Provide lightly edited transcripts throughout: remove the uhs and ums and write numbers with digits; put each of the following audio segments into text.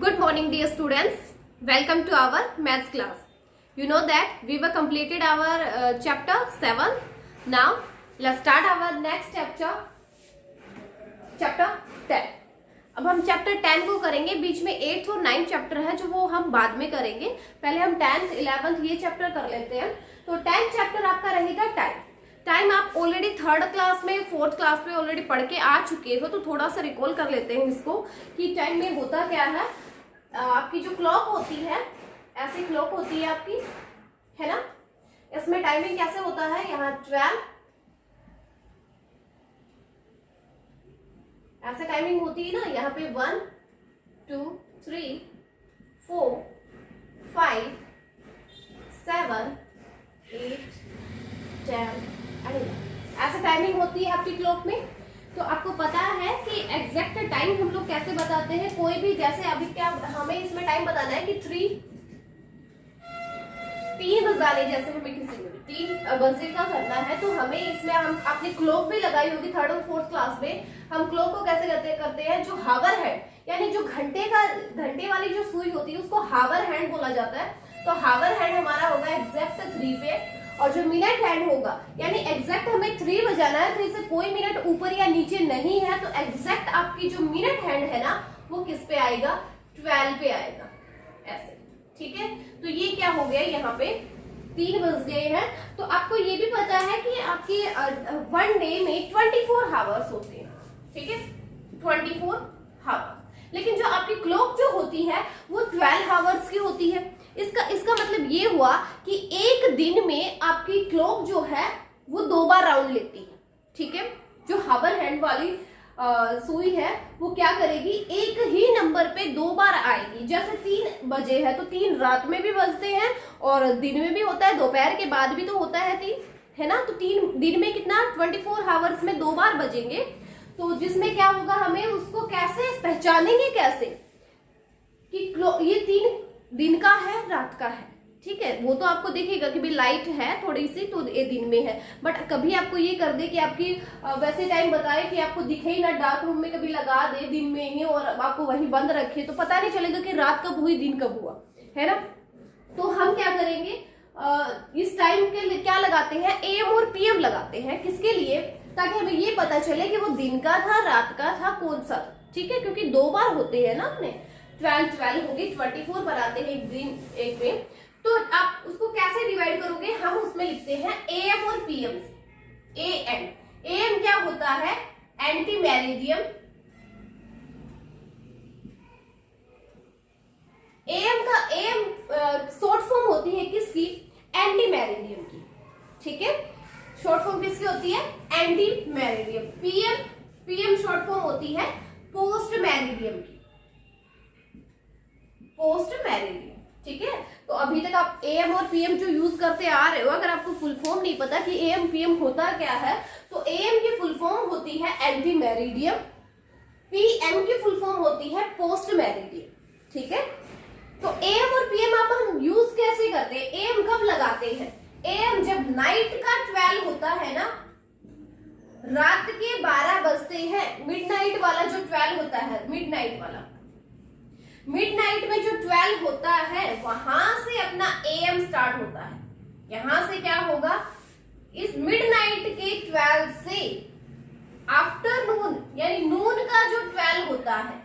Good morning, dear students. Welcome to our maths class. You know that we were completed our chapter 7. Now let's start our next chapter 10. अब हम chapter 10 को करेंगे. बीच में 8th और 9th chapter है जो वो हम बाद में करेंगे. पहले हम 10th 11th ये चैप्टर कर लेते हैं. तो 10th चैप्टर आपका रहेगा टाइम आप ऑलरेडी 3rd क्लास में 4th क्लास में ऑलरेडी पढ़ के आ चुके हो, तो थोड़ा सा रिकॉल कर लेते हैं इसको कि टाइम में होता क्या है. आपकी जो क्लॉक होती है, ऐसी क्लॉक होती है आपकी, है ना. इसमें टाइमिंग कैसे होता है, यहाँ 12 ऐसे टाइमिंग होती है ना. यहाँ पे 1 2 3 4 5 7 8 10 ऐसे टाइमिंग होती है आपकी क्लॉक में. तो आपको पता है कि एग्जैक्ट टाइम हम लोग कैसे बताते हैं. कोई भी जैसे अभी क्या हमें इसमें टाइम बताना है कि 3 बजाने, जैसे हमें किसी में 3 बजे का करना है, तो हमें इसमें हम आपने क्लॉक भी लगाई होगी 3rd और 4th क्लास में. हम क्लॉक को कैसे करते हैं जो हावर है, यानी जो घंटे वाली जो सुई होती है उसको हावर हैंड बोला जाता है. तो हावर हैंड हमारा होगा एग्जैक्ट 3 पे, और जो मिनट हैंड होगा यानी एग्जैक्ट हमें 3 बजाना है, 3 से कोई मिनट ऊपर या नीचे नहीं है, तो एग्जैक्ट आपकी जो मिनट हैंड है ना वो किस पे आएगा, 12 पे आएगा. ऐसे, ठीक है. तो ये क्या हो गया, यहाँ पे 3 बज गए हैं. तो आपको ये भी पता है कि आपकी 1 डे में 24 हावर्स होते हैं, ठीक है, 24 हावर्स. लेकिन जो आपकी क्लॉक जो होती है वो 12 हावर्स की होती है. इसका मतलब ये हुआ कि एक दिन में आपकी क्लॉक जो है वो 2 बार राउंड लेती है, ठीक है. जो हावर हैंड वाली सुई है वो क्या करेगी, एक ही नंबर पे 2 बार आएगी. जैसे 3 बजे है तो 3 रात में भी बजते हैं और दिन में भी होता है, दोपहर के बाद भी तो होता है 3, है ना. तो 3 दिन में कितना 24 हावर्स में 2 बार बजेंगे. तो जिसमें क्या होगा, हमें उसको कैसे पहचानेंगे, कैसे कि ये 3 दिन का है रात का है, ठीक है. वो तो आपको दिखेगा कि भाई लाइट है थोड़ी सी तो ये दिन में है. बट कभी आपको ये कर दे कि आपकी वैसे टाइम बताए कि आपको दिखे ही ना, डार्क रूम में कभी लगा दे दिन में ही और आपको वहीं बंद रखे, तो पता नहीं चलेगा कि रात कब हुई दिन कब हुआ, है ना. तो हम क्या करेंगे, इस टाइम के लिए क्या लगाते हैं, AM और PM लगाते हैं. किसके लिए, ताकि हमें ये पता चले कि वो दिन का था रात का था कौन सा, ठीक है. क्योंकि 2 बार होते हैं ना, अपने 12 हो गई, 24 बनाते हैं एक दिन एक में. तो आप उसको कैसे डिवाइड करोगे, हम उसमें लिखते हैं AM और PM से. AM क्या होता है, anti meridiem. AM short form होती है किसकी, एंटी मेरिडियम की, ठीक है. शॉर्ट फॉर्म किसकी होती है, anti meridiem. PM short form होती है पोस्ट मेरिडियम की, पोस्ट मेरिडियम, ठीक है. तो अभी तक आप AM और PM जो यूज करते आ रहे हो, अगर आपको फुल फॉर्म नहीं पता कि AM PM होता क्या है, तो AM की फुल फॉर्म होती है एंटी मेरिडियम, PM की फुल फॉर्म होती है पोस्ट मेरिडियम, ठीक है. तो AM और PM आप हम यूज कैसे करते हैं, AM कब लगाते हैं, AM जब नाइट का 12 होता है ना, रात के 12 बजते हैं, मिडनाइट वाला जो 12 होता है, मिडनाइट वाला, मिडनाइट में जो 12 होता है वहां से अपना AM स्टार्ट होता है. यहां से क्या होगा, इस मिडनाइट के 12 से आफ्टरनून यानी नून का जो 12 होता है,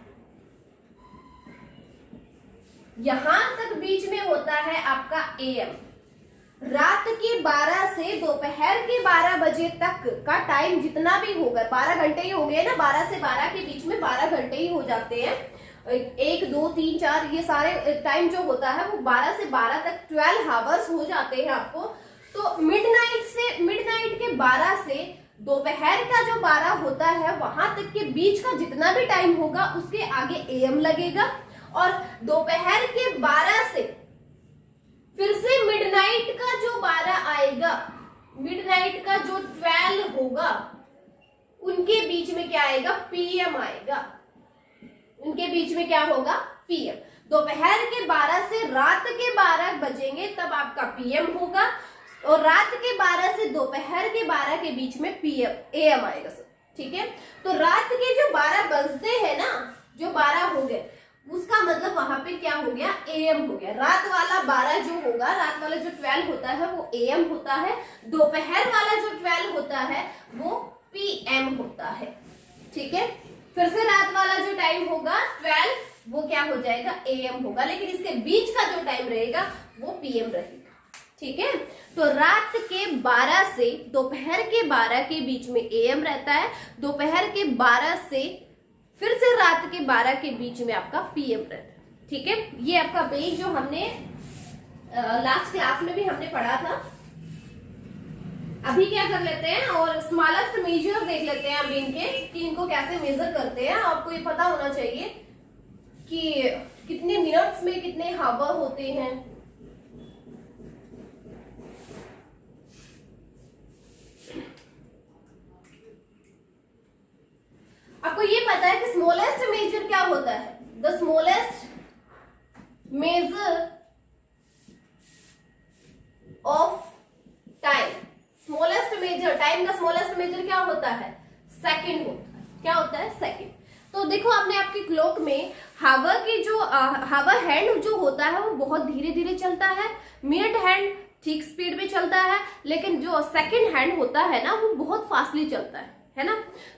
यहां तक बीच में होता है आपका AM. रात के 12 से दोपहर के 12 बजे तक का टाइम जितना भी होगा, 12 घंटे ही हो गए ना, 12 से 12 के बीच में 12 घंटे ही हो जाते हैं. 1 2 3 4 ये सारे टाइम जो होता है वो 12 से 12 तक 12 हावर्स हो जाते हैं आपको. तो मिडनाइट के 12 से दोपहर का जो 12 होता है वहां तक के बीच का जितना भी टाइम होगा उसके आगे AM लगेगा. और दोपहर के 12 से फिर से मिडनाइट का जो 12 आएगा, मिडनाइट का जो 12 होगा उनके बीच में क्या आएगा, PM आएगा. उनके बीच में क्या होगा, PM. दोपहर के 12 से रात के 12 बजेंगे तब आपका PM होगा, और रात के 12 से दोपहर के 12 के बीच में AM आएगा, ठीक है. तो रात के जो 12 बजते हैं ना, जो 12 हो गए, उसका मतलब वहां पे क्या हो गया, AM हो गया। रात वाला 12 जो होगा, रात वाला जो 12 होता है वो AM होता है, दोपहर वाला जो 12 होता है वो PM होता है। ठीक है, फिर से रात वाला जो टाइम होगा 12 वो क्या हो जाएगा, AM होगा, लेकिन इसके बीच का जो टाइम रहेगा वो PM रहेगा। ठीक है, तो रात के 12 से दोपहर के 12 के बीच में AM रहता है, दोपहर के 12 से फिर से रात के 12 के बीच में आपका PM रहता है। ठीक है, ये आपका बेस जो हमने लास्ट क्लास में भी हमने पढ़ा था। अभी क्या कर लेते हैं और स्मॉलेस्ट मेजर देख लेते हैं अभी इनके, कि इनको कैसे मेजर करते हैं। आपको ये पता होना चाहिए कि कितने मिनट्स में कितने हावर होते हैं। आपको ये पता है कि स्मॉलेस्ट मेजर क्या होता है, the smallest measure of time. Smallest measure, time का स्मॉलेस्ट मेजर क्या होता है, सेकंड होता है। क्या होता है, सेकंड। तो देखो आपने आपकी क्लॉक में हावर की जो हावर हैंड जो होता है वो बहुत धीरे धीरे चलता है, मिनट हैंड ठीक स्पीड में चलता है, लेकिन जो सेकंड हैंड होता है ना वो बहुत फास्टली चलता है ना।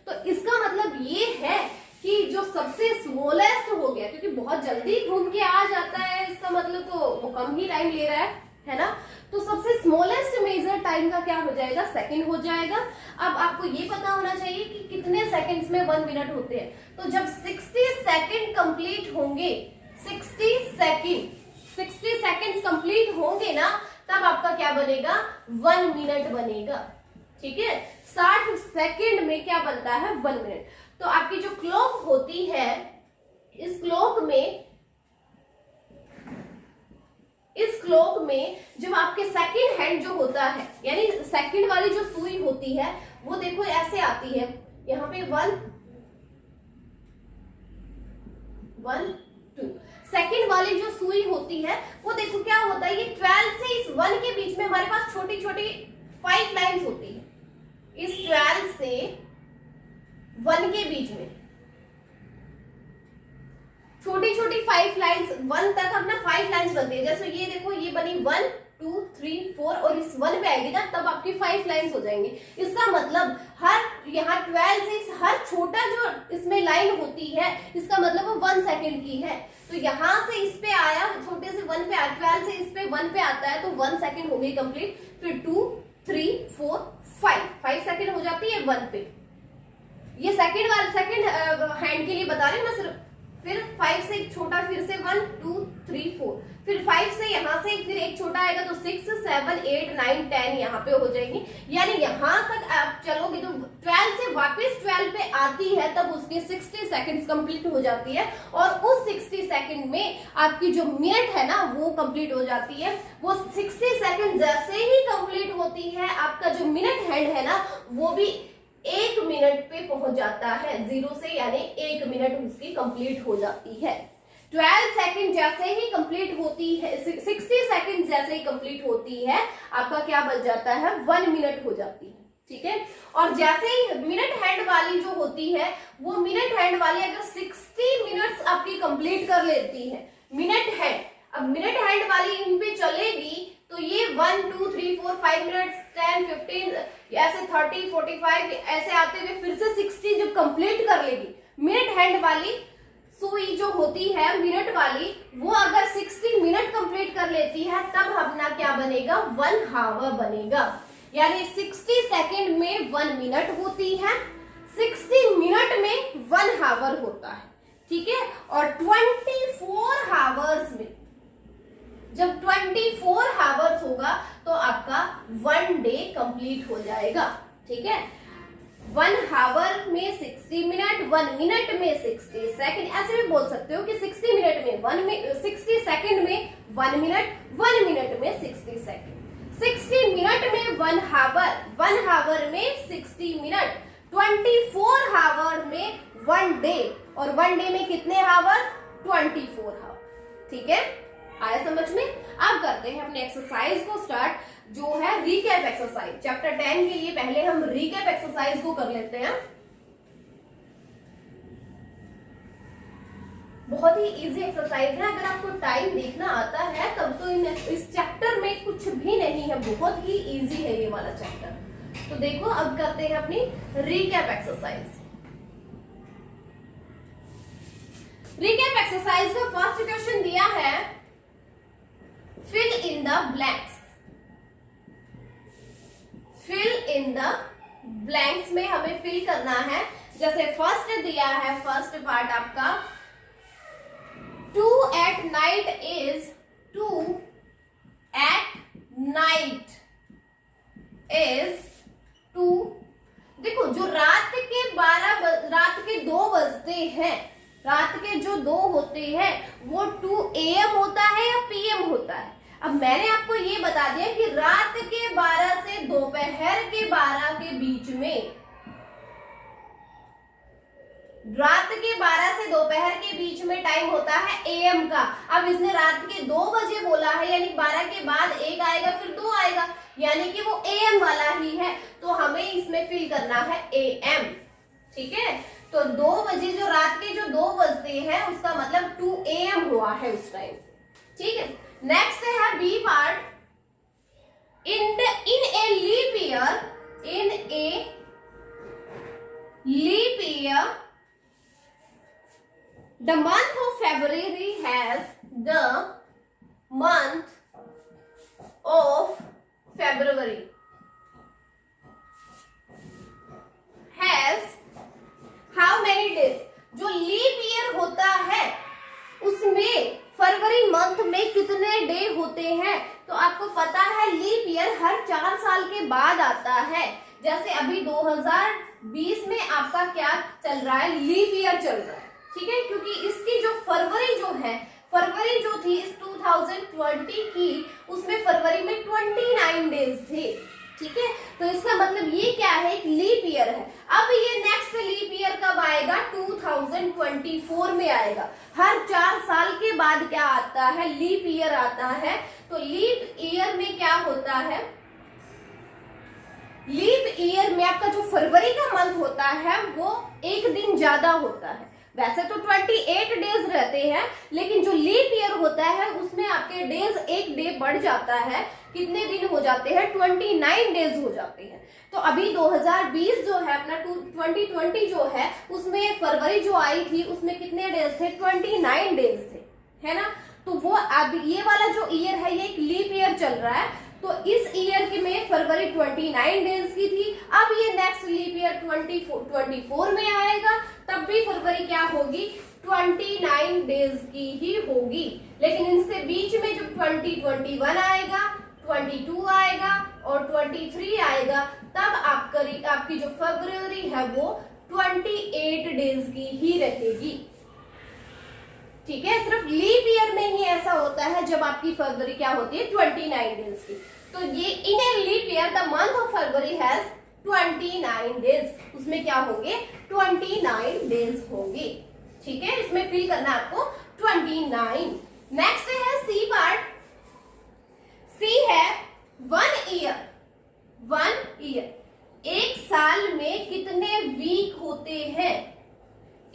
तो इसका मतलब ये है कि जो सबसे स्मॉलेस्ट हो गया, क्योंकि बहुत जल्दी घूम के आ जाता है, इसका मतलब तो वो कम ही टाइम ले रहा है ना। तो सबसे स्मॉलेस्ट मेजर टाइम का क्या हो जाएगा, सेकंड हो जाएगा। अब आपको ये पता होना चाहिए कि कितने सेकंड्स में 1 मिनट होते हैं। तो जब 60 सेकंड कंप्लीट होंगे, 60 सेकंड्स कंप्लीट होंगे ना, तब आपका क्या बनेगा, 1 मिनट बनेगा। ठीक है, 60 सेकंड में क्या बनता है, 1 मिनट। तो आपकी जो क्लॉक होती है, इस क्लॉक में जब आपके सेकंड हैंड जो होता है, यानी सेकंड वाली जो सुई होती है वो देखो ऐसे आती है, यहाँ पे 1 2। सेकंड वाली जो सुई होती है वो देखो क्या होता है, ये 12 से इस 1 के बीच में हमारे पास छोटी छोटी 5 लाइन्स होती है। इस 12 से 1 के बीच में छोटी छोटी 5 लाइन्स, 1 तक अपना 5 लाइन्स बनती है। जैसे ये देखो, ये बनी 1 2 3 4 और इस 1 पे आएगी ना, तब आपकी 5 लाइन्स हो जाएंगी। इसका मतलब हर यहाँ 12 से हर छोटा जो इसमें लाइन होती है, इसका मतलब वो 1 सेकंड की है। तो यहाँ से इस पे आया, छोटे से 1 पे आया, 12 से इस पे 1 पे आता है, तो 1 सेकंड हो गई कंप्लीट। फिर 2 3 4 5 सेकंड हो जाती है 1 पे। ये सेकंड हैंड के लिए बता रही हूँ मैं सिर्फ। फिर 5 से एक छोटा, फिर से 1 2 3 4, फिर 5 से यहाँ से फिर एक छोटा आएगा, तो 6 7 8 9 10 यहाँ पे हो जाएंगी। यानी यहाँ तक आप चलोगे तो 12 से वापस 12 पे आती है, तब उसकी 60 सेकंड्स कंप्लीट हो जाती है। और उस 60 सेकंड में आपकी जो मिनट है ना वो कंप्लीट हो जाती है। वो 60 सेकंड जैसे ही कंप्लीट होती है, आपका जो मिनट हैंड है ना वो भी 1 मिनट पे पहुंच जाता है, 0 से, यानी 1 मिनट उसकी कंप्लीट हो जाती है। 12 सेकंड जैसे ही कंप्लीट होती है, 60 सेकंड जैसे ही कंप्लीट होती है, आपका क्या बन जाता है, 1 मिनट हो जाती है। ठीक है, और जैसे ही मिनट हैंड वाली जो होती है, वो मिनट हैंड वाली अगर 60 मिनट्स आपकी कंप्लीट कर लेती है, मिनट हैंड, अब मिनट हैंड वाली इन पे चलेगी तो ये 1 2 3 4 5 मिनट्स 10 15 ऐसे 30 45 ऐसे आते हुए फिर से 60 जब कंप्लीट कर लेगी, मिनट हैंड वाली सुई जो होती है मिनट वाली, वो अगर 60 मिनट कंप्लीट कर लेती है, तब अपना क्या बनेगा, 1 हावर बनेगा। यानी 60 सेकंड में 1 मिनट होती है, 60 मिनट में 1 हावर होता है। ठीक है, और 24 हावर्स में, जब 24 हावर्स होगा तो आपका 1 डे कंप्लीट हो जाएगा। ठीक है, 1 हावर में 60 मिनट, 1 मिनट में 60 सेकंड, ऐसे भी बोल सकते हो कि 60 मिनट में 60 सेकंड में 1 मिनट, 1 मिनट में 60 सेकंड, 60 मिनट में 1 हावर, 1 हावर में 60 मिनट, 24 हावर में 1 डे, और 1 डे में कितने हावर, 24 हावर। ठीक है, आया समझ में। अब करते हैं अपने एक्सरसाइज को स्टार्ट, जो है रीकैप एक्सरसाइज। चैप्टर 10 के लिए पहले हम रीकैप एक्सरसाइज को कर लेते हैं। बहुत ही इजी एक्सरसाइज है, अगर आपको टाइम देखना आता है तब तो इस चैप्टर में कुछ भी नहीं है, बहुत ही इजी है ये वाला चैप्टर। तो देखो अब करते हैं अपनी रीकैप एक्सरसाइज। रीकैप एक्सरसाइज का फर्स्ट क्वेश्चन दिया है fill in the blanks. Fill in the blanks में हमें फिल करना है। जैसे फर्स्ट दिया है, फर्स्ट पार्ट आपका 2 at night is 2 at night is 2। देखो जो रात के 2 बजते हैं, रात के जो 2 होते हैं वो 2 AM होता है या PM होता है। अब मैंने आपको ये बता दिया कि रात के 12 से दोपहर के 12 के बीच में, रात के 12 से दोपहर के बीच में टाइम होता है AM का। अब इसने रात के 2 बजे बोला है, यानी 12 के बाद 1 आएगा फिर 2 आएगा, यानी कि वो AM वाला ही है, तो हमें इसमें फिल करना है AM। ठीक है, तो 2 बजे जो रात के जो 2 बजते हैं उसका मतलब 2 AM हुआ है उस टाइम। ठीक है, नेक्स्ट है B part. In a leap year, in a leap year the month of February has the month of February has how many days। जो लीप ईयर होता है उसमें फरवरी मंथ में कितने डे होते हैं। तो आपको पता है लीप ईयर हर 4 साल के बाद आता है। जैसे अभी 2020 में आपका क्या चल रहा है, लीप ईयर चल रहा है। ठीक है, क्योंकि इसकी जो फरवरी जो थी इस 2020 की, उसमें फरवरी में 29 डेज थे। ठीक है, तो इसका मतलब ये क्या है, एक लीप ईयर है। अब ये नेक्स्ट लीप ईयर कब आएगा, 2024 में आएगा। हर 4 साल के बाद क्या आता है, लीप ईयर आता है। तो लीप ईयर में क्या होता है, लीप ईयर में आपका जो फरवरी का मंथ होता है वो एक दिन ज्यादा होता है। वैसे तो 28 डेज रहते हैं, लेकिन जो लीप ईयर होता है उसमें आपके डेज एक डे बढ़ जाता है। कितने दिन हो जाते हैं, 29 डेज हो जाते हैं। तो अभी 2020 जो है अपना 2020 जो है उसमें फरवरी जो आई थी उसमें कितने डेज थे, 29 डेज थे, है ना। तो वो अब ये वाला जो ईयर है ये एक लीप ईयर चल रहा है। तो इस ईयर के में फरवरी 29 डेज की थी। अब ये नेक्स्ट लीप ईयर 24 में आएगा, तब भी फरवरी क्या होगी, 29 डेज की ही होगी। लेकिन इनसे बीच में जब 2021 आएगा, 22 आएगा और 23 आएगा, तब आपकी जो फरवरी है वो 28 डेज की ही रहेगी। ठीक है, सिर्फ लीप ईयर में ही ऐसा होता है जब आपकी फरवरी क्या होती है, 29 डेज की। तो ये in a leap year the month of February has 29 days, उसमें क्या होंगे, 29 डेज होंगे। ठीक है, इसमें फिल करना आपको 29। नेक्स्ट है सी पार्ट। सी है 1 ईयर। 1 ईयर, एक साल में कितने वीक होते हैं,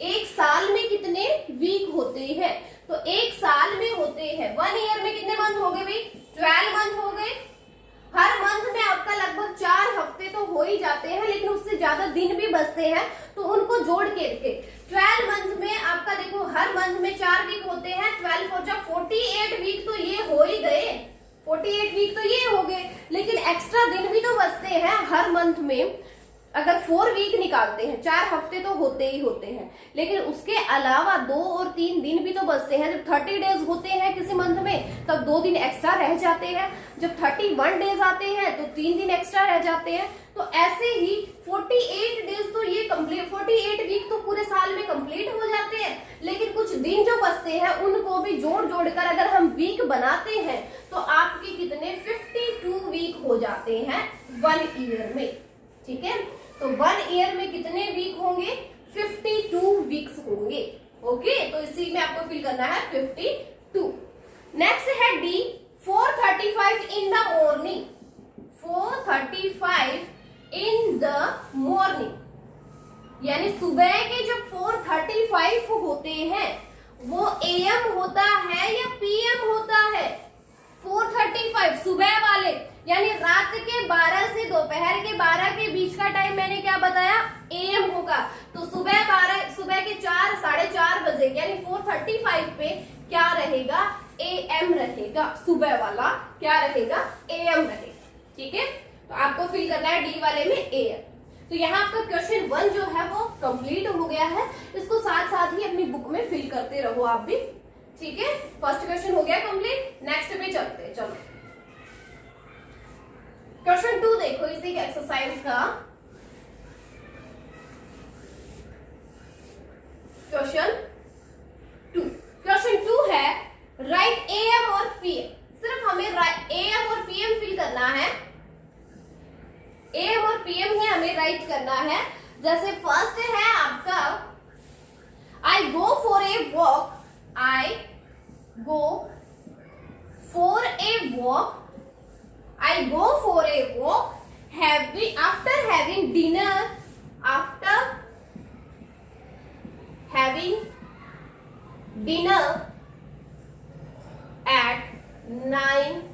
एक साल में कितने वीक होते हैं। तो एक साल में होते हैं, 1 ईयर में कितने मंथ हो गए भाई, 12 मंथ हो गए। हर मंथ में आपका लगभग 4 हफ्ते तो हो ही जाते हैं, लेकिन उससे ज्यादा दिन भी बचते हैं, तो उनको जोड़ के 12 मंथ में आपका देखो हर मंथ में 4 वीक होते हैं। 12 और जब 48 वीक तो ये हो ही गए, 48 वीक तो ये हो गए, लेकिन एक्स्ट्रा दिन भी तो बचते हैं हर मंथ में। अगर 4 वीक निकालते हैं, 4 हफ्ते तो होते ही होते हैं, लेकिन उसके अलावा 2 और 3 दिन भी तो बचते हैं। जब 30 डेज होते हैं किसी मंथ में तब 2 दिन एक्स्ट्रा रह जाते हैं। जब 31 डेज आते हैं तो 3 दिन एक्स्ट्रा रह जाते हैं। तो ऐसे ही 48 डेज तो ये कंप्लीट, 48 वीक तो पूरे साल में कंप्लीट हो जाते हैं, लेकिन कुछ दिन जो बचते हैं उनको भी जोड़ कर अगर हम वीक बनाते हैं तो आपके कितने 52 वीक हो जाते हैं 1 ईयर में। ठीक है, तो 1 ईयर में कितने वीक होंगे, 52 वीक्स होंगे। ओके, तो इसी में आपको फिल करना है 52। नेक्स्ट है D, 4:35 in the morning. 4:35 in the morning, यानी सुबह के जब 4:35 होते हैं वो AM होता है या PM होता है? 4:35 सुबह वाले, यानी रात के 12 से दोपहर के 12 के बीच का टाइम मैंने क्या बताया? AM होगा। तो सुबह के 4 साढ़े 4 बजे यानी 4:35 पे क्या रहेगा? AM रहेगा। सुबह वाला क्या रहेगा? AM रहेगा। ठीक है, तो आपको फिल करना है डी वाले में AM। तो यहाँ आपका क्वेश्चन 1 जो है वो कंप्लीट हो गया है। इसको साथ साथ ही अपनी बुक में फिल करते रहो आप भी। ठीक है, फर्स्ट क्वेश्चन हो गया कंप्लीट। नेक्स्ट पे चलते हैं। चलो क्वेश्चन 2 देखो इसी एक्सरसाइज का। क्वेश्चन 2 है राइट AM और PM। सिर्फ हमें AM और PM फिल करना है। AM और PM ही हमें राइट करना है। जैसे फर्स्ट है आपका I go for a walk. I go for a walk. I go for a walk. After having dinner. After having dinner at 9.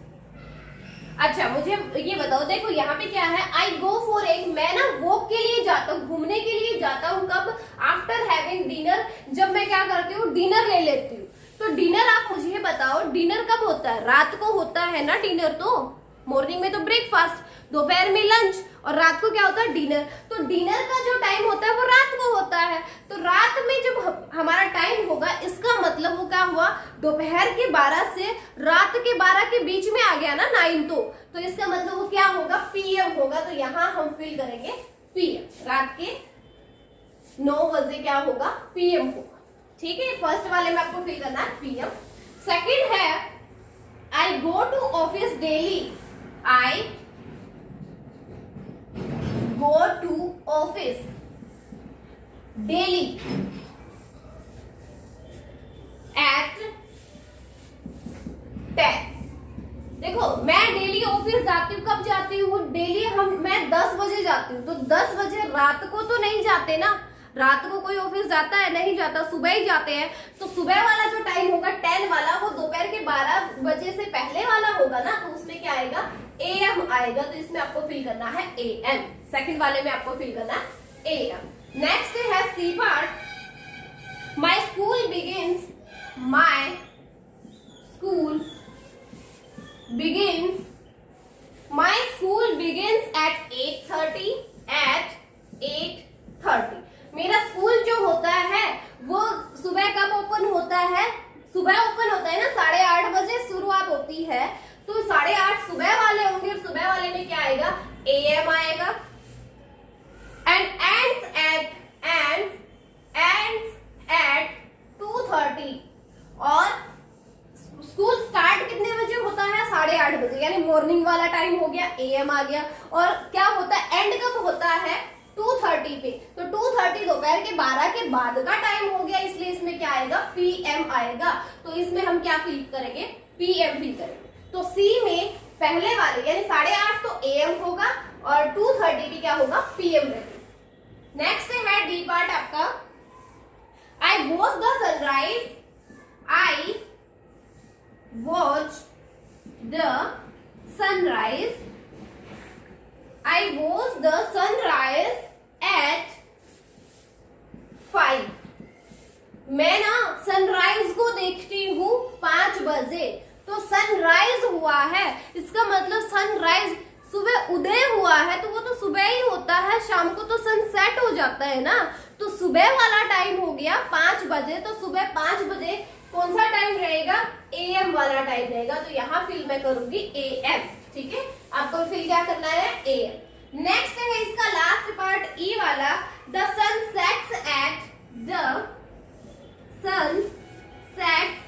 अच्छा मुझे ये बताओ, देखो यहाँ पे क्या है? आई गो फॉर एक, मैं ना वॉक के लिए जाता हूँ, घूमने के लिए जाता हूँ। कब? आफ्टर हैविंग डिनर, जब मैं क्या करती हूँ? डिनर ले लेती हूँ। तो डिनर आप मुझे बताओ डिनर कब होता है? रात को होता है ना डिनर। तो मॉर्निंग में तो ब्रेकफास्ट, दोपहर में लंच और रात को क्या होता है? डिनर। तो डिनर का जो टाइम होता है वो रात को होता है। तो रात में जब हमारा टाइम होगा, इसका मतलब वो क्या हुआ? दोपहर के 12 से रात के 12 के बीच में आ गया ना 9। तो इसका मतलब वो क्या होगा? PM होगा। तो यहाँ हम फिल करेंगे PM। रात के 9 बजे क्या होगा? PM होगा। ठीक है, फर्स्ट वाले में आपको फिल करना है PM। सेकंड है I go to office daily. I go to office daily at 10। देखो मैं डेली ऑफिस जाती हूँ। कब जाती हूँ? डेली मैं 10 बजे जाती हूँ। तो 10 बजे रात को तो नहीं जाते ना। रात को कोई ऑफिस जाता है? नहीं जाता, सुबह ही जाते हैं। तो सुबह वाला जो टाइम होगा 10 वाला, वो दोपहर के 12 बजे से पहले वाला होगा ना। तो उसमें क्या आएगा? AM आएगा। तो इसमें आपको फिल करना है AM। सेकंड वाले में आपको फिल करना है AM। नेक्स्ट है C part. My school begins. My school begins at 8:30। At 8:30 मेरा स्कूल जो होता है वो सुबह कब ओपन होता है? सुबह ओपन होता है ना, 8:30 बजे शुरुआत होती है। तो 8:30 सुबह वाले होंगे और सुबह वाले में क्या आएगा? AM आएगा। And ends at 2:30। और स्कूल स्टार्ट कितने बजे होता है? 8:30 बजे, यानी मॉर्निंग वाला टाइम हो गया, AM आ गया। और क्या होता है? एंड कब होता है? 2:30 पे। तो 2:30 दोपहर के 12 के बाद का टाइम हो गया, इसलिए इसमें क्या आएगा? PM आएगा। तो इसमें हम क्या फिल करेंगे? PM फिल करेंगे। तो C में पहले वाले यानी 8:30 तो AM होगा और 2:30 भी क्या होगा? PM रहेगा। नेक्स्ट है D पार्ट आपका। I watch the sunrise. I watch the sunrise. I watch the sunrise at 5। मैं ना सनराइज को देखती हूँ 5 बजे। तो सनराइज हुआ है, इसका मतलब सनराइज सुबह उदय हुआ है। तो वो तो सुबह ही होता है, शाम को तो सनसेट हो जाता है ना। तो सुबह वाला टाइम हो गया 5 बजे। तो सुबह 5 बजे कौन सा टाइम रहेगा? AM वाला टाइम रहेगा। तो यहाँ फिल मैं करूंगी AM। ठीक है, आपको फिल क्या करना है? AM। नेक्स्ट है इसका लास्ट पार्ट E वाला। The sun sets at. The sun sets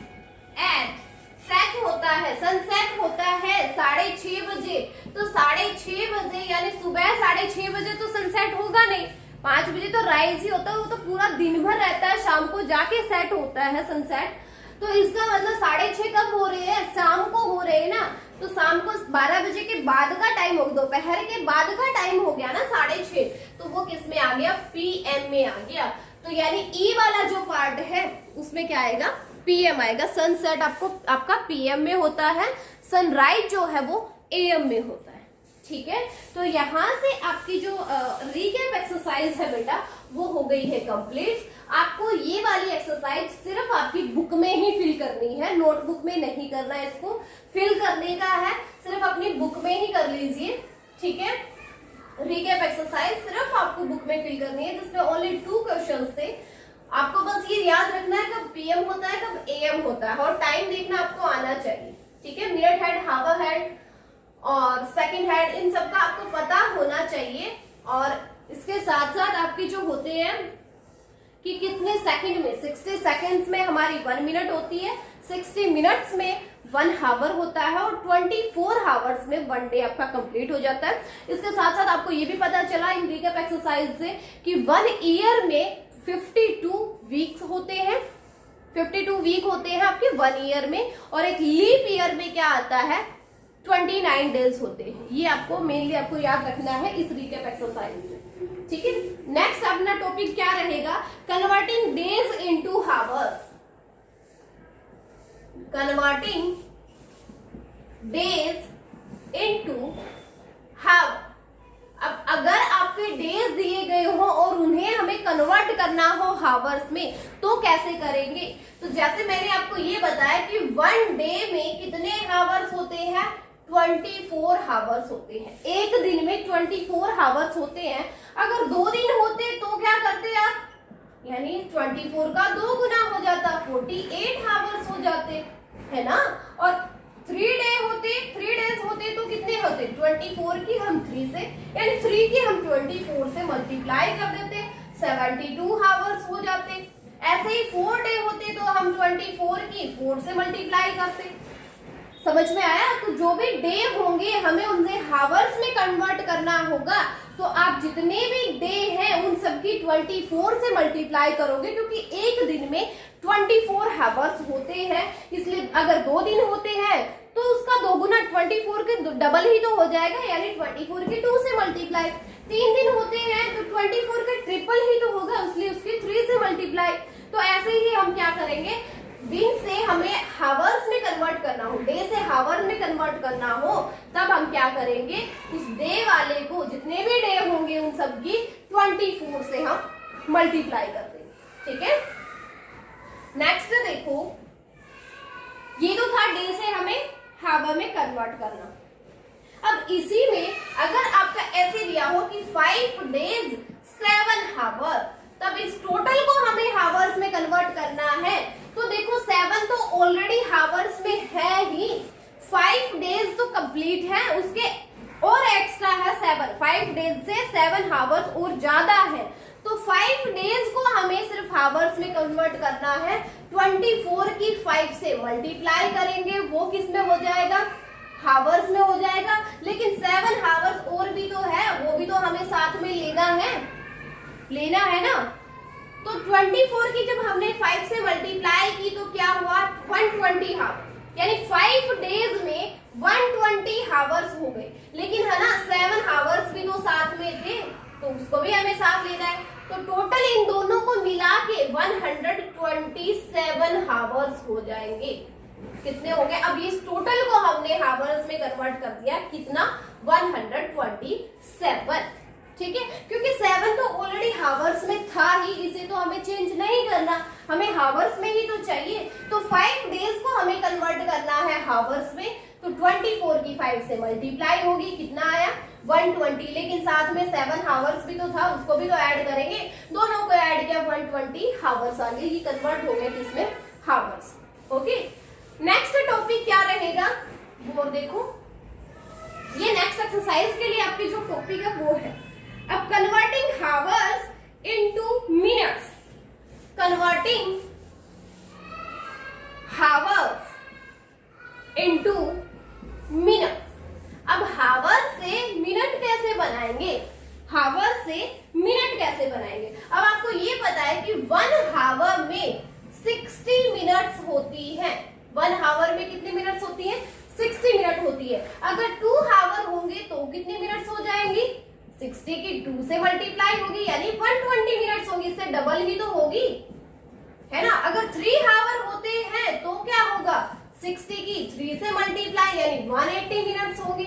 at. Set होता है, सनसेट होता है 6:30 बजे। तो 6:30 बजे यानी सुबह 6:30 बजे तो सनसेट होगा नहीं। 5 बजे तो राइज ही होता है, वो तो पूरा दिन भर रहता है, शाम को जाके सेट होता है सनसेट। तो इसका मतलब 6:30 कब हो रहे हैं? शाम को हो रहे हैं ना। तो शाम को 12 बजे के बाद का टाइम हो गया, दोपहर के बाद का टाइम हो गया ना 6:30। तो वो किस में आ गया? PM में आ गया। तो यानी ई वाला जो पार्ट है उसमें क्या आएगा, पीएम आएगा। सनसेट आपका पीएम में होता है, सनराइज जो है वो एएम में होता है। ठीक है, तो यहां से आपकी जो रीकैप एक्सरसाइज है बेटा वो हो गई है कंप्लीट। आपको ये वाली एक्सरसाइज सिर्फ आपकी बुक में ही फिल करनी है, नोटबुक में नहीं करना है। इसको फिल करने का है सिर्फ अपनी बुक में ही कर लीजिए। ठीक है, रीकैप एक्सरसाइज सिर्फ आपको बुक में फिल करनी है, जिसमें ओनली 2 क्वेश्चंस थे। आपको बस ये याद रखना है कब पीएम होता है कब एएम होता है, और टाइम देखना आपको आना चाहिए। ठीक है, मिनट हेड, हावर हेड और सेकंड हेड, इन सब का आपको पता होना चाहिए। और इसके साथ साथ आपकी जो होते हैं कि कितने सेकंड में, 60 सेकंड्स में हमारी 1 मिनट होती है, 60 मिनट्स में 1 हावर होता है, और 24 हावर्स में 1 डे आपका कंप्लीट हो जाता है। इसके साथ साथ आपको ये भी पता चला इन रीकैप एक्सरसाइज से कि 1 ईयर में 52 वीक्स होते हैं, 52 वीक होते हैं आपके 1 ईयर में, और एक लीप ईयर में क्या आता है, 29 डेज होते हैं। ये आपको मेनली आपको याद रखना है इस रीकैप एक्सरसाइज से। ठीक है, नेक्स्ट अपना टॉपिक क्या रहेगा, converting days into hours. Converting days into hour. अब अगर आपके डेज दिए गए हो और उन्हें हमें कन्वर्ट करना हो हावर्स में, तो कैसे करेंगे। तो जैसे मैंने आपको ये बताया कि 1 डे में कितने हावर्स होते हैं, 24 हावर्स होते हैं। एक दिन में 24 हावर्स होते हैं। अगर 2 दिन होते तो क्या करते आप, यानी 24 का 2 गुना हो जाता, 48 हावर्स हो जाते, है ना। और 3 डेज होते तो कितने होते, 24 की हम 3 से, यानी 3 की हम 24 से मल्टीप्लाई कर देते, 72 हावर्स हो जाते। ऐसे ही 4 डे होते तो हम 24 की 4 से मल्टीप्लाई करते। समझ में आया। तो जो भी डे होंगे हमें उनसे हावर्स में कन्वर्ट करना होगा। तो आप जितने भी डे हैं उन सबकी 24 से मल्टीप्लाई करोगे, क्योंकि एक दिन में 24 हावर्स होते हैं। इसलिए अगर 2 दिन होते हैं तो उसका 2 गुना 24 के डबल ही तो हो जाएगा, यानी 24 के 2 से मल्टीप्लाई। 3 दिन होते हैं तो 24 का ट्रिपल ही तो होगा, इसलिए उसकी 3 से मल्टीप्लाई। तो ऐसे ही हम क्या करेंगे, दिन से हमें हावर्स में कन्वर्ट करना हो, डे से हावर में कन्वर्ट करना हो, तब हम क्या करेंगे, उस डे वाले को जितने भी डे होंगे उन सब की 24 से हम मल्टीप्लाई कर देंगे। ठीक है, नेक्स्ट देखो, ये तो था डे से हमें हावर में कन्वर्ट करना। अब इसी में अगर आपका ऐसे दिया हो कि 5 डेज 7 हावर, तब इस टोटल को हमें हावर्स में कन्वर्ट करना है। तो देखो 7 तो ऑलरेडी हावर्स में है ही, 5 डेज तो कंप्लीट है, उसके और एक्स्ट्रा है 7, 5 डेज से 7 हावर्स और ज्यादा है। तो 5 डेज को हमें सिर्फ हावर्स में कन्वर्ट करना है। 24 की 5 से मल्टीप्लाई करेंगे, वो किस में हो जाएगा, हावर्स में हो जाएगा। लेकिन 7 हावर्स और भी तो है, वो भी तो हमें साथ में लेना है ना। तो 24 की जब हमने 5 से मल्टीप्लाई की तो क्या हुआ, 120 हावर, यानी 5 डेज में 120 हावर्स हो गए। लेकिन है ना 7 हावर्स भी तो साथ में थे, तो उसको भी हमें साथ लेना है। तो टोटल इन दोनों को मिला के 127 हावर्स हो जाएंगे। कितने हो गए, अब इस टोटल को हमने हावर्स में कन्वर्ट कर दिया, कितना, 127। ठीक है, क्योंकि 7 तो ऑलरेडी हावर्स में था ही, इसे तो हमें चेंज नहीं करना, हमें हावर्स में ही तो चाहिए। तो 5 डेज को हमें कन्वर्ट करना है हावर्स में। तो 24 की 5 से मल्टीप्लाई होगी, कितना आया, 120। लेकिन साथ में 7 हावर्स भी तो था, उसको भी तो ऐड करेंगे, दोनों को ऐड किया, 120 हावर्स आ गए। ये कन्वर्ट हो गए किसमें, हावर्स। ओके, नेक्स्ट टॉपिक क्या रहेगा वो देखो, ये नेक्स्ट एक्सरसाइज के लिए आपकी जो टॉपिक है वो है अब converting hours into minutes. Converting hours into minutes. अब हावर से मिनट कैसे बनाएंगे, हावर से मिनट कैसे बनाएंगे। अब आपको ये पता है कि 1 हावर में 60 मिनट्स होती है। 1 हावर में कितने मिनट्स होती है, 60 मिनट होती है। अगर 2 हावर होंगे तो कितने मिनट्स हो जाएंगी, 60 की 2 से मल्टीप्लाई होगी, यानी 120 मिनट्स होंगी, इससे डबल ही तो हो से मल्टीप्लाई यानी 180 मिनट्स होगी।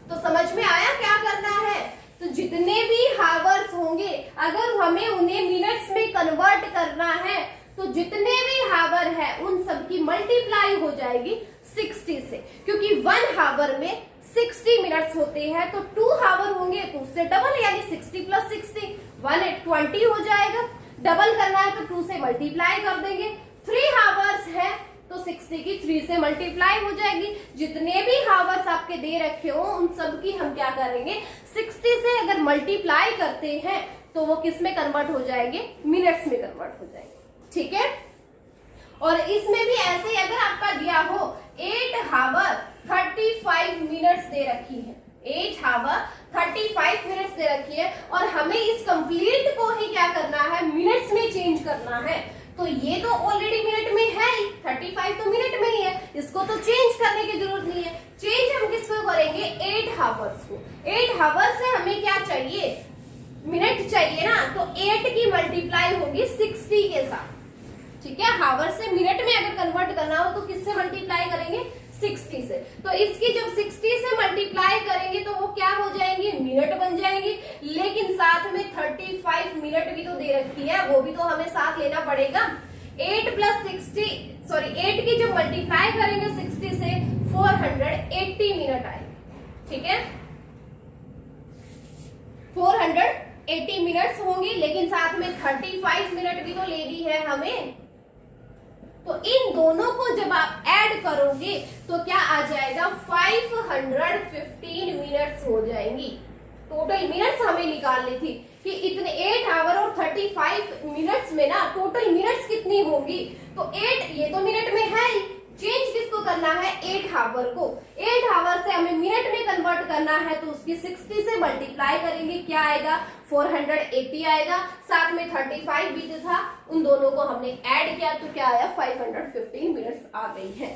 तो समझ में आया क्या करना है? तो जितने भी हावर्स होंगे अगर हमें उन्हें मिनट्स में कन्वर्ट करना है तो जितने भी हावर है उन सब की मल्टीप्लाई हो जाएगी 60 से, क्योंकि 1 हावर में 60 मिनट्स होते हैं। तो 2 हावर होंगे तो उससे डबल यानी 60 प्लस 60 120 हो जाएगा। डबल करना है तो 2 से मल्टीप्लाई कर देंगे। 3 हावर्स है तो 60 की 3 से मल्टीप्लाई हो जाएगी। जितने भी हावर्स आपके दे रखे हो उन सब की हम क्या करेंगे 60 से अगर मल्टीप्लाई करते हैं तो वो किस में कन्वर्ट हो जाएंगे? मिनट्स में कन्वर्ट हो जाएंगे। ठीक है। और इसमें भी ऐसे ही अगर आपका दिया हो 8 हावर 35 मिनट्स दे रखी है, 8 हावर 35 मिनट्स दे रखी है और हमें इस कंप्लीट को ही क्या करना है? मिनट्स में चेंज करना है। तो ये तो ऑलरेडी मिनट में है ही, 35 तो मिनट में ही है, इसको तो चेंज करने की जरूरत नहीं है। चेंज हम किसको करेंगे? 8 हावर्स को। 8 हावर्स से हमें क्या चाहिए? मिनट चाहिए ना, तो 8 की मल्टीप्लाई होगी 60 के साथ। ठीक है। हावर से मिनट में अगर कन्वर्ट करना हो तो किससे मल्टीप्लाई करेंगे? 60 से। तो इसकी जब 60 से मल्टीप्लाई करेंगे तो वो क्या हो जाएंगे? मिनट बन जाएंगी। लेकिन साथ में 35 मिनट भी तो दे रखी है, वो भी तो हमें साथ लेना पड़ेगा। 8 प्लस 60 सॉरी 8 की जब मल्टीप्लाई करेंगे 60 से 480 मिनट आएगी। ठीक है। 480 मिनट्स होंगी, लेकिन साथ में 35 मिनट भी तो लेनी है हमें। तो इन दोनों को जब आप ऐड करोगे तो क्या आ जाएगा? 515 मिनट्स हो जाएंगी। टोटल मिनट्स हमें निकालनी थी कि इतने 8 आवर और 35 मिनट्स में ना टोटल मिनट्स कितनी होगी। तो 8 ये तो मिनट में है ही, चेंज किसको करना है? 8 हावर को। 8 हावर से हमें मिनट में कन्वर्ट करना है तो उसकी 60 से मल्टीप्लाई करेंगे, क्या आएगा? 480 आएगा। साथ में 35 भी था, उन दोनों को हमने ऐड किया तो क्या आया? 515 मिनट्स आ गई है।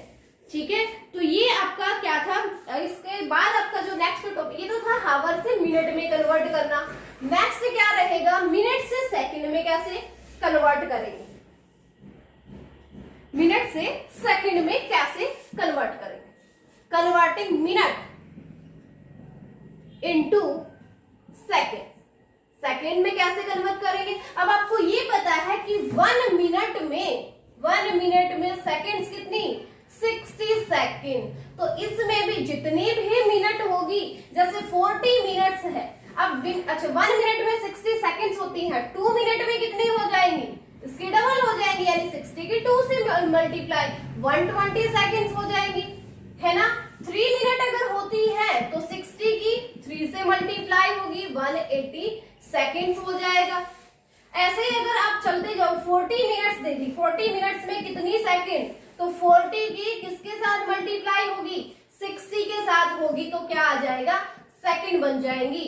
ठीक है। तो ये आपका क्या था? इसके बाद आपका जो नेक्स्ट टॉपिक, ये तो था हावर से मिनट में कन्वर्ट करना। नेक्स्ट क्या रहेगा? मिनट से सेकंड में कैसे कन्वर्ट करेंगे? मिनट से सेकंड में कैसे कन्वर्ट करेंगे? Converting minute into second. Second में कैसे कन्वर्ट करेंगे? अब आपको ये पता है कि 1 मिनट में सेकंड्स कितनी? 60 सेकंड। तो इसमें भी जितनी भी मिनट होगी, जैसे 40 मिनट्स है, अब अच्छा 1 मिनट में 60 सेकंड्स होती हैं, 2 मिनट में कितनी हो जाएंगी? इसकी डबल हो जाएंगी, यानी 60 की 2 से मल्टीप्लाई 120 सेकंड्स हो जाएंगी, है ना। 3 मिनट अगर होती है तो 60 की 3 से मल्टीप्लाई होगी 180 सेकंड्स हो जाएगा। ऐसे ही अगर आप चलते जाओ 40 मिनट्स दे दी, 40 मिनट्स में कितनी सेकंड? तो 40 की किसके साथ मल्टीप्लाई होगी? 60 के साथ होगी, तो क्या आ जाएगा? सेकंड बन जाएंगी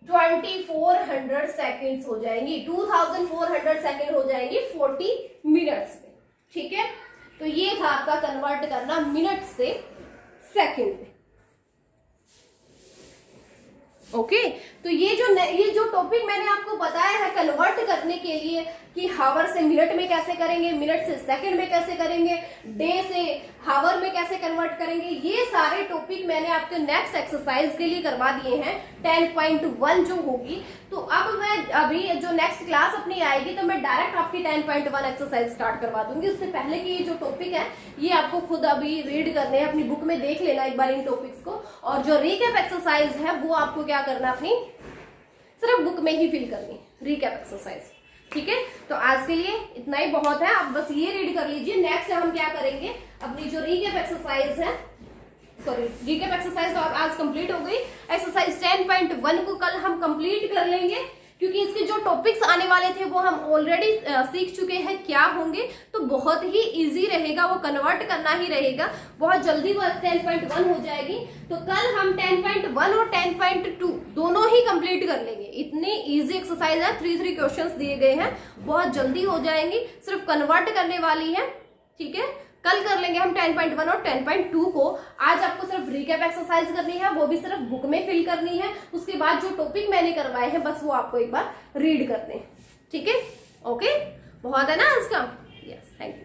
2400 सेकंड्स हो जाएंगी, 2400 सेकंड हो जाएंगी 40 मिनट्स में। ठीक है। तो ये था आपका कन्वर्ट करना मिनट से सेकंड में। ओके। तो ये जो टॉपिक मैंने आपको बताया है कन्वर्ट करने के लिए कि हावर से मिनट में कैसे करेंगे, मिनट से सेकंड में कैसे करेंगे, डे से हावर में कैसे कन्वर्ट करेंगे, ये सारे टॉपिक मैंने आपके नेक्स्ट एक्सरसाइज के लिए करवा दिए हैं 10.1 जो होगी। तो अब मैं अभी जो नेक्स्ट क्लास अपनी आएगी तो मैं डायरेक्ट आपकी 10.1 एक्सरसाइज स्टार्ट करवा दूंगी। उससे पहले की ये जो टॉपिक है ये आपको खुद अभी रीड करने हैं, अपनी बुक में देख लेना एक बार इन टॉपिक्स को। और जो रीकैप एक्सरसाइज है वो आपको क्या करना, अपनी सिर्फ बुक में ही फिल करनी, रीकैप एक्सरसाइज। ठीक है। तो आज के लिए इतना ही बहुत है, आप बस ये रीड कर लीजिए। नेक्स्ट हम क्या करेंगे, अपनी जो रीकैप एक्सरसाइज है, सॉरी रीकैप एक्सरसाइज तो आज कंप्लीट हो गई। एक्सरसाइज 10.1 को कल हम कंप्लीट कर लेंगे, क्योंकि इसके जो टॉपिक्स आने वाले थे वो हम ऑलरेडी सीख चुके हैं क्या होंगे। तो बहुत ही इजी रहेगा, वो कन्वर्ट करना ही रहेगा, बहुत जल्दी वो 10.1 हो जाएगी। तो कल हम 10.1 और 10.2 दोनों ही कंप्लीट कर लेंगे। इतनी इजी एक्सरसाइज है, 3 क्वेश्चंस दिए गए हैं, बहुत जल्दी हो जाएंगी, सिर्फ कन्वर्ट करने वाली है। ठीक है। कल कर लेंगे हम 10.1 और 10.2 को। आज आपको सिर्फ रिकैप एक्सरसाइज करनी है, वो भी सिर्फ बुक में फिल करनी है। उसके बाद जो टॉपिक मैंने करवाए हैं बस वो आपको एक बार रीड करने हैं। ठीक है। ओके। बहुत है ना आज का। Yes, thank you.